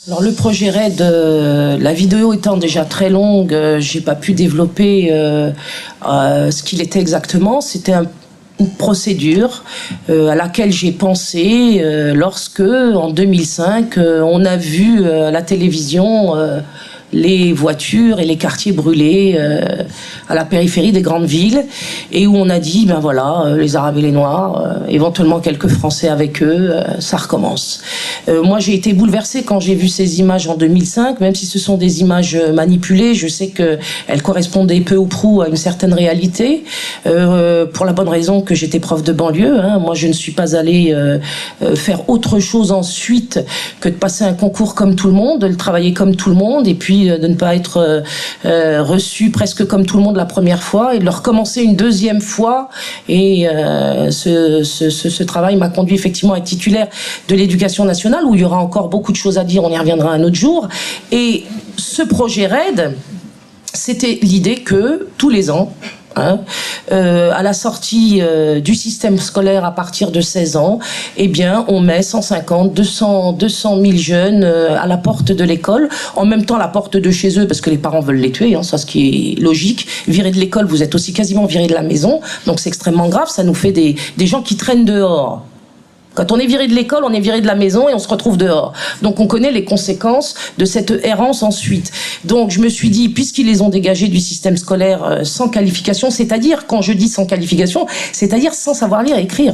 Alors le projet RAID, la vidéo étant déjà très longue, j'ai pas pu développer ce qu'il était exactement. C'était une procédure à laquelle j'ai pensé lorsque, en 2005, on a vu à la télévision les voitures et les quartiers brûlés à la périphérie des grandes villes, et où on a dit, ben voilà, les Arabes et les Noirs, éventuellement quelques Français avec eux, ça recommence. Moi, j'ai été bouleversée quand j'ai vu ces images en 2005, même si ce sont des images manipulées, je sais qu'elles correspondaient peu ou prou à une certaine réalité, pour la bonne raison que j'étais prof de banlieue. Hein. Moi, je ne suis pas allée faire autre chose ensuite que de passer un concours comme tout le monde, de le travailler comme tout le monde, et puis de ne pas être reçu presque comme tout le monde la première fois, et de le recommencer une deuxième fois. Et ce travail m'a conduit effectivement à être titulaire de l'éducation nationale, où il y aura encore beaucoup de choses à dire, on y reviendra un autre jour. Et ce projet RAID, c'était l'idée que tous les ans, à la sortie du système scolaire à partir de 16 ans, eh bien, on met 150, 200 000 jeunes à la porte de l'école, en même temps à la porte de chez eux, parce que les parents veulent les tuer, ça, ce qui est logique. Viré de l'école, vous êtes aussi quasiment viré de la maison, donc c'est extrêmement grave, ça nous fait des gens qui traînent dehors. Quand on est viré de l'école, on est viré de la maison et on se retrouve dehors. Donc on connaît les conséquences de cette errance ensuite. Donc je me suis dit, puisqu'ils les ont dégagés du système scolaire sans qualification, c'est-à-dire, quand je dis sans qualification, c'est-à-dire sans savoir lire et écrire.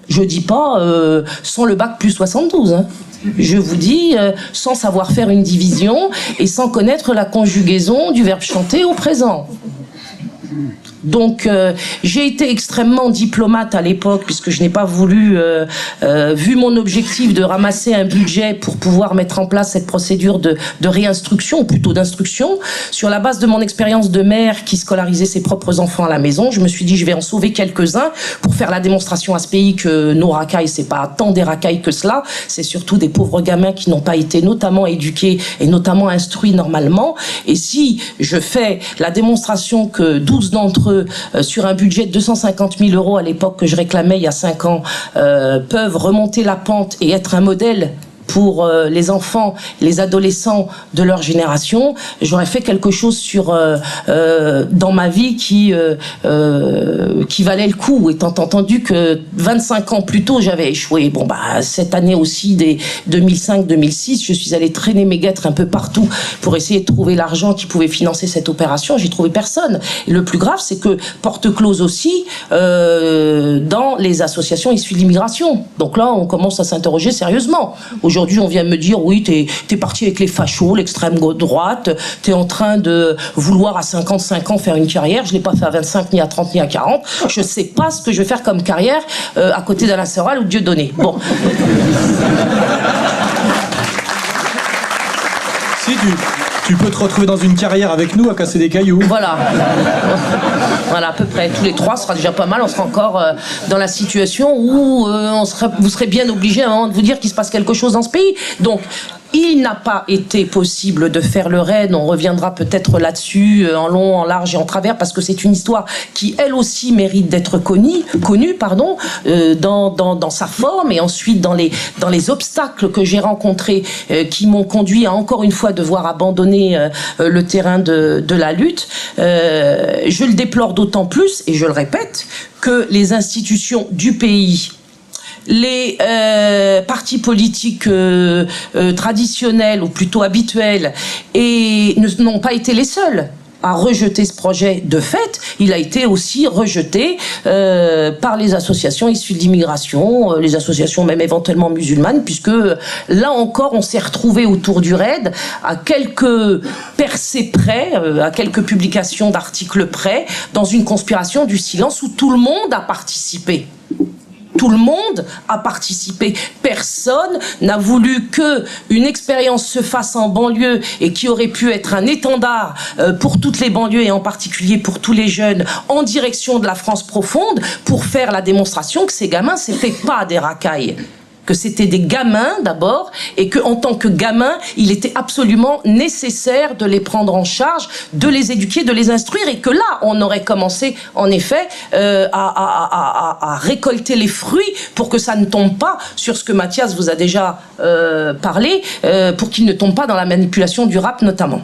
Je dis pas sans le bac plus 72. Hein. Je vous dis sans savoir faire une division et sans connaître la conjugaison du verbe chanter au présent. Donc j'ai été extrêmement diplomate à l'époque, puisque je n'ai pas voulu, vu mon objectif de ramasser un budget pour pouvoir mettre en place cette procédure de réinstruction, ou plutôt d'instruction, sur la base de mon expérience de mère qui scolarisait ses propres enfants à la maison. Je me suis dit, je vais en sauver quelques-uns pour faire la démonstration à ce pays que nos racailles, c'est pas tant des racailles que cela, c'est surtout des pauvres gamins qui n'ont pas été notamment éduqués et notamment instruits normalement. Et si je fais la démonstration que 12 d'entre eux, sur un budget de 250 000 € à l'époque que je réclamais il y a 5 ans, peuvent remonter la pente et être un modèle pour les enfants, les adolescents de leur génération, j'aurais fait quelque chose dans ma vie qui valait le coup, étant entendu que 25 ans plus tôt, j'avais échoué. Bon, cette année aussi, des 2005-2006, je suis allée traîner mes guêtres un peu partout pour essayer de trouver l'argent qui pouvait financer cette opération. J'ai trouvé personne. Et le plus grave, c'est que porte close aussi dans les associations issues de l'immigration. Donc là, on commence à s'interroger sérieusement. Aujourd'hui, on vient me dire, oui, t'es parti avec les fachos, l'extrême droite, t'es en train de vouloir à 55 ans faire une carrière. Je l'ai pas fait à 25, ni à 30, ni à 40. Je sais pas ce que je vais faire comme carrière à côté d'Alain Soral ou de Dieudonné. Bon. Si tu peux te retrouver dans une carrière avec nous à casser des cailloux. Voilà. Voilà, à peu près. Tous les trois, ce sera déjà pas mal. On sera encore dans la situation où vous serez bien obligés à un moment de vous dire qu'il se passe quelque chose dans ce pays. Donc, il n'a pas été possible de faire le RAID. On reviendra peut-être là-dessus, en long, en large et en travers, parce que c'est une histoire qui, elle aussi, mérite d'être connue, dans sa forme, et ensuite dans les obstacles que j'ai rencontrés, qui m'ont conduit à encore une fois devoir abandonner le terrain de la lutte. Je le déplore d'autant plus, et je le répète, que les institutions du pays, les partis politiques traditionnels, ou plutôt habituels, n'ont pas été les seuls à rejeter ce projet. De fait, il a été aussi rejeté par les associations issues de l'immigration, les associations même éventuellement musulmanes, puisque là encore, on s'est retrouvé autour du RAID à quelques percées près, à quelques publications d'articles près, dans une conspiration du silence où tout le monde a participé. Tout le monde a participé. Personne n'a voulu qu'une expérience se fasse en banlieue, et qui aurait pu être un étendard pour toutes les banlieues, et en particulier pour tous les jeunes, en direction de la France profonde, pour faire la démonstration que ces gamins, c'était pas des racailles. que c'était des gamins d'abord, et qu'en tant que gamins, il était absolument nécessaire de les prendre en charge, de les éduquer, de les instruire, et que là, on aurait commencé, en effet, à récolter les fruits pour que ça ne tombe pas sur ce que Mathias vous a déjà parlé, pour qu'il ne tombe pas dans la manipulation du rap notamment.